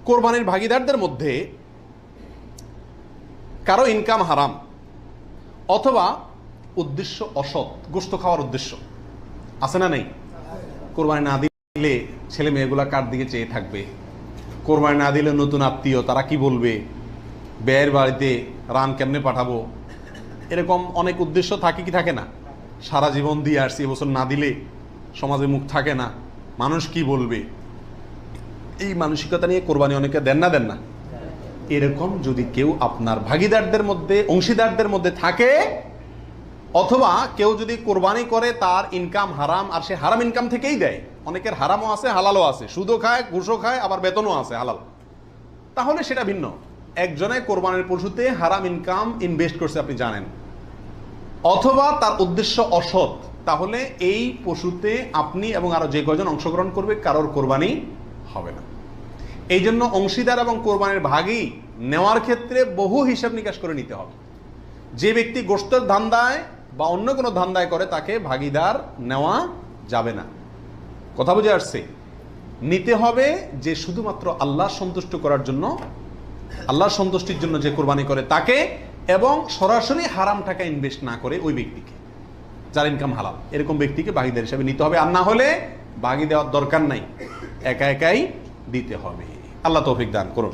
কোরবানির ভাগিদারদের মধ্যে কারো ইনকাম হারাম অথবা উদ্দেশ্য অসৎ, গোশত খাওয়ার উদ্দেশ্য আছে না নেই? কোরবানি না দিলে ছেলে মেয়েগুলা কার দিকে চেয়ে থাকবে, কোরবানি না দিলে নতুন আত্মীয় তারা কি বলবে, ব্যয়ের বাড়িতে রান কেমনে পাঠাবো, এরকম অনেক উদ্দেশ্য থাকে কি থাকে না? সারা জীবন দিয়ে আসছি, এবছর না দিলে সমাজে মুখ থাকে না, মানুষ কি বলবে, এই মানসিকতা নিয়ে কোরবানি অনেকে দেন না। এরকম যদি কেউ আপনার ভাগিদারদের মধ্যে, অংশীদারদের মধ্যে থাকে, অথবা কেউ যদি কোরবানি করে তার ইনকাম হারাম আর সে হারাম ইনকাম থেকেই দেয়, অনেকের হারামও আছে হালালও আছে, সুদও খায় ঘুষও খায় আবার বেতনও আছে হালাল, তাহলে সেটা ভিন্ন। একজনে কোরবানির পশুতে হারাম ইনকাম ইনভেস্ট করছে আপনি জানেন, অথবা তার উদ্দেশ্য অসৎ, তাহলে এই পশুতে আপনি এবং আরো যে কয়জন অংশগ্রহণ করবে কারোর কোরবানি হবে না। এই জন্য অংশীদার এবং কোরবানির ভাগই নেওয়ার ক্ষেত্রে বহু হিসাব নিকাশ করে নিতে হবে। যে ব্যক্তি গোশতের ধান্দায় বা অন্য কোনো ধান্দায় করে তাকে ভাগিদার নেওয়া যাবে না। কথা বুঝে আসছে? নিতে হবে যে শুধুমাত্র আল্লাহ সন্তুষ্ট করার জন্য, আল্লাহর সন্তুষ্টির জন্য যে কোরবানি করে তাকে, এবং সরাসরি হারাম টাকা ইনভেস্ট না করে ওই ব্যক্তিকে, যার ইনকাম হালাল, এরকম ব্যক্তিকে ভাগিদার হিসেবে নিতে হবে। আর না হলে ভাগি দেওয়ার দরকার নাই, একা একাই দিতে হবে। আল্লাহ তৌফিক দান করুন।